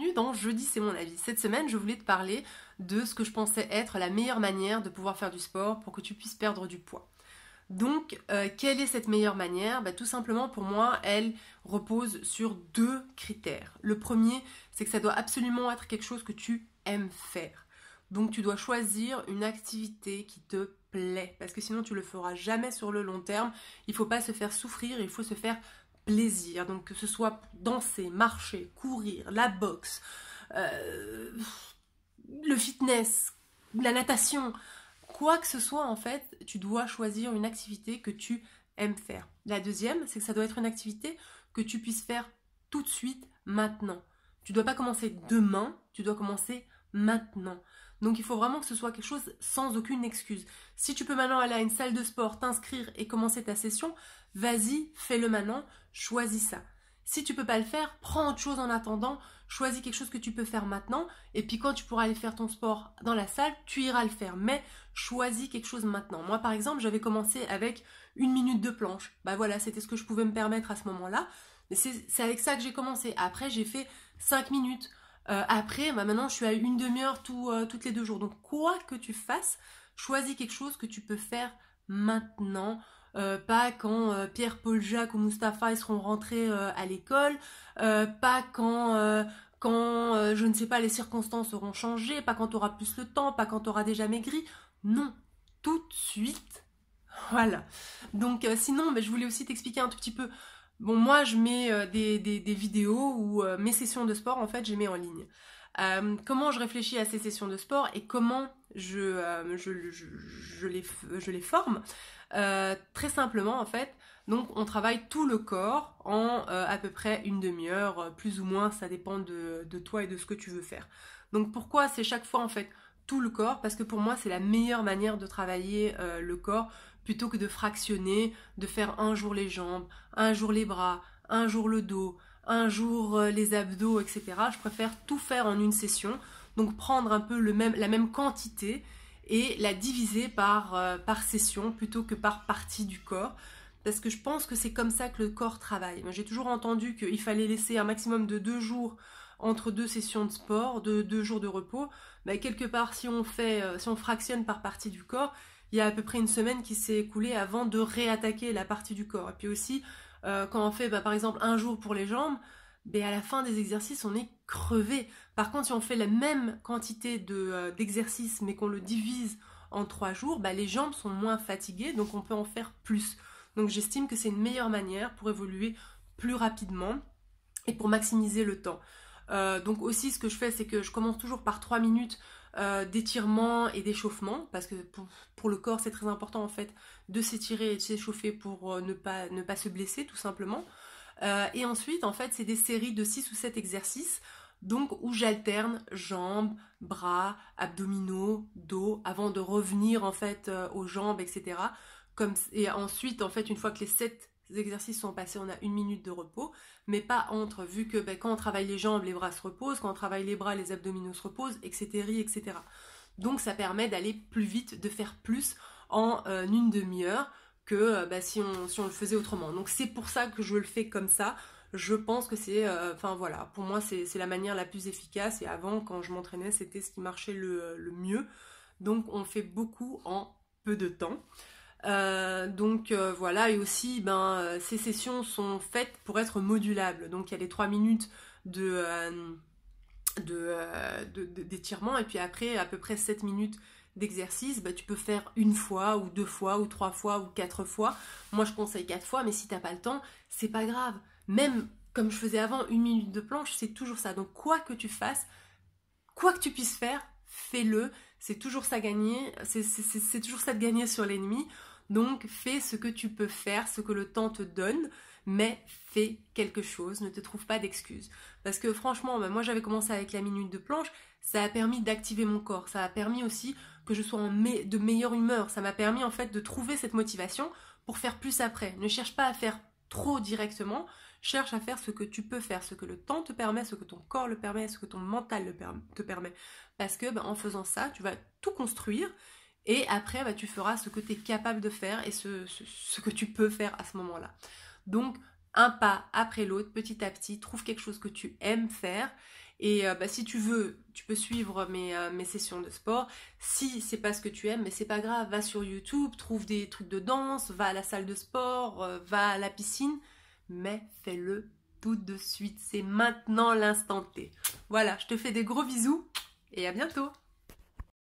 bienvenue dans Jeudi c'est mon avis. Cette semaine, je voulais te parler de ce que je pensais être la meilleure manière de pouvoir faire du sport pour que tu puisses perdre du poids. Donc, quelle est cette meilleure manière? Tout simplement, pour moi, elle repose sur deux critères. Le premier, c'est que ça doit absolument être quelque chose que tu aimes faire. Donc, tu dois choisir une activité qui te plaît, parce que sinon, tu le feras jamais sur le long terme. Il ne faut pas se faire souffrir, il faut se faire plaisir. Donc, que ce soit danser, marcher, courir, la boxe, le fitness, la natation, quoi que ce soit, en fait, tu dois choisir une activité que tu aimes faire. La deuxième, c'est que ça doit être une activité que tu puisses faire tout de suite, maintenant. Tu ne dois pas commencer demain, tu dois commencer maintenant. Donc il faut vraiment que ce soit quelque chose sans aucune excuse. Si tu peux maintenant aller à une salle de sport, t'inscrire et commencer ta session, vas-y, fais-le maintenant, choisis ça. Si tu peux pas le faire, prends autre chose en attendant, choisis quelque chose que tu peux faire maintenant, et puis quand tu pourras aller faire ton sport dans la salle, tu iras le faire. Mais choisis quelque chose maintenant. Moi par exemple, j'avais commencé avec 1 minute de planche. Voilà, c'était ce que je pouvais me permettre à ce moment-là. C'est avec ça que j'ai commencé. Après, j'ai fait 5 minutes. Après, maintenant, je suis à une demi-heure toutes les 2 jours. Donc, quoi que tu fasses, choisis quelque chose que tu peux faire maintenant. Pas quand Pierre, Paul, Jacques ou Mustapha ils seront rentrés à l'école. Pas quand je ne sais pas, les circonstances auront changé. Pas quand tu auras plus le temps. Pas quand tu auras déjà maigri. Non, tout de suite. Voilà. Donc, sinon, je voulais aussi t'expliquer un tout petit peu. Bon, moi, je mets des vidéos ou mes sessions de sport, en fait, je les mets en ligne. Comment je réfléchis à ces sessions de sport et comment je les forme. Très simplement, en fait, donc on travaille tout le corps en à peu près une demi-heure, plus ou moins, ça dépend de toi et de ce que tu veux faire. Donc pourquoi c'est chaque fois, en fait, tout le corps? Parce que pour moi, c'est la meilleure manière de travailler le corps plutôt que de fractionner, de faire un jour les jambes, un jour les bras, un jour le dos, un jour les abdos, etc. Je préfère tout faire en une session, donc prendre un peu la même quantité et la diviser par session plutôt que par partie du corps. Parce que je pense que c'est comme ça que le corps travaille. Moi, j'ai toujours entendu qu'il fallait laisser un maximum de 2 jours entre 2 sessions de sport, de 2 jours de repos. Quelque part, si on fractionne par partie du corps, il y a à peu près une semaine qui s'est écoulée avant de réattaquer la partie du corps. Et puis aussi, quand on fait par exemple un jour pour les jambes, à la fin des exercices, on est crevé. Par contre, si on fait la même quantité d'exercices, mais qu'on le divise en 3 jours, les jambes sont moins fatiguées, donc on peut en faire plus. Donc j'estime que c'est une meilleure manière pour évoluer plus rapidement et pour maximiser le temps. Donc aussi, ce que je fais, c'est que je commence toujours par 3 minutes d'étirement et d'échauffement, parce que pour le corps, c'est très important en fait de s'étirer et de s'échauffer pour ne pas se blesser, tout simplement. Et ensuite, en fait, c'est des séries de 6 ou 7 exercices, donc où j'alterne jambes, bras, abdominaux, dos, avant de revenir en fait aux jambes, etc. Et ensuite, en fait, une fois que les 7 exercices sont passés, on a 1 minute de repos, mais pas entre, vu que quand on travaille les jambes, les bras se reposent, quand on travaille les bras, les abdominaux se reposent, etc. etc. Donc ça permet d'aller plus vite, de faire plus en une demi-heure que si on le faisait autrement. Donc c'est pour ça que je le fais comme ça. Je pense que c'est, voilà, pour moi c'est la manière la plus efficace, et avant quand je m'entraînais c'était ce qui marchait le mieux. Donc on fait beaucoup en peu de temps. Voilà, et aussi ces sessions sont faites pour être modulables. Donc il y a les 3 minutes d'étirement, et puis après à peu près 7 minutes d'exercice. Tu peux faire 1 fois ou 2 fois ou 3 fois ou 4 fois. Moi je conseille 4 fois, mais si t'as pas le temps, c'est pas grave. Même comme je faisais avant, 1 minute de planche, c'est toujours ça. Donc quoi que tu fasses, quoi que tu puisses faire, fais-le. C'est toujours ça gagner, c'est toujours ça de gagner sur l'ennemi. Donc fais ce que tu peux faire, ce que le temps te donne, mais fais quelque chose, ne te trouve pas d'excuses. Parce que franchement, moi j'avais commencé avec la minute de planche, ça a permis d'activer mon corps, ça a permis aussi que je sois de meilleure humeur, ça m'a permis en fait de trouver cette motivation pour faire plus après. Ne cherche pas à faire trop directement, cherche à faire ce que tu peux faire, ce que le temps te permet, ce que ton corps le permet, ce que ton mental te permet. Parce que en faisant ça, tu vas tout construire. Et après, tu feras ce que tu es capable de faire et ce que tu peux faire à ce moment-là. Donc, un pas après l'autre, petit à petit, trouve quelque chose que tu aimes faire Et si tu veux, tu peux suivre mes sessions de sport. Si c'est pas ce que tu aimes, mais c'est pas grave, va sur YouTube, trouve des trucs de danse, va à la salle de sport, va à la piscine, mais fais-le tout de suite. C'est maintenant l'instant T. Voilà, je te fais des gros bisous et à bientôt.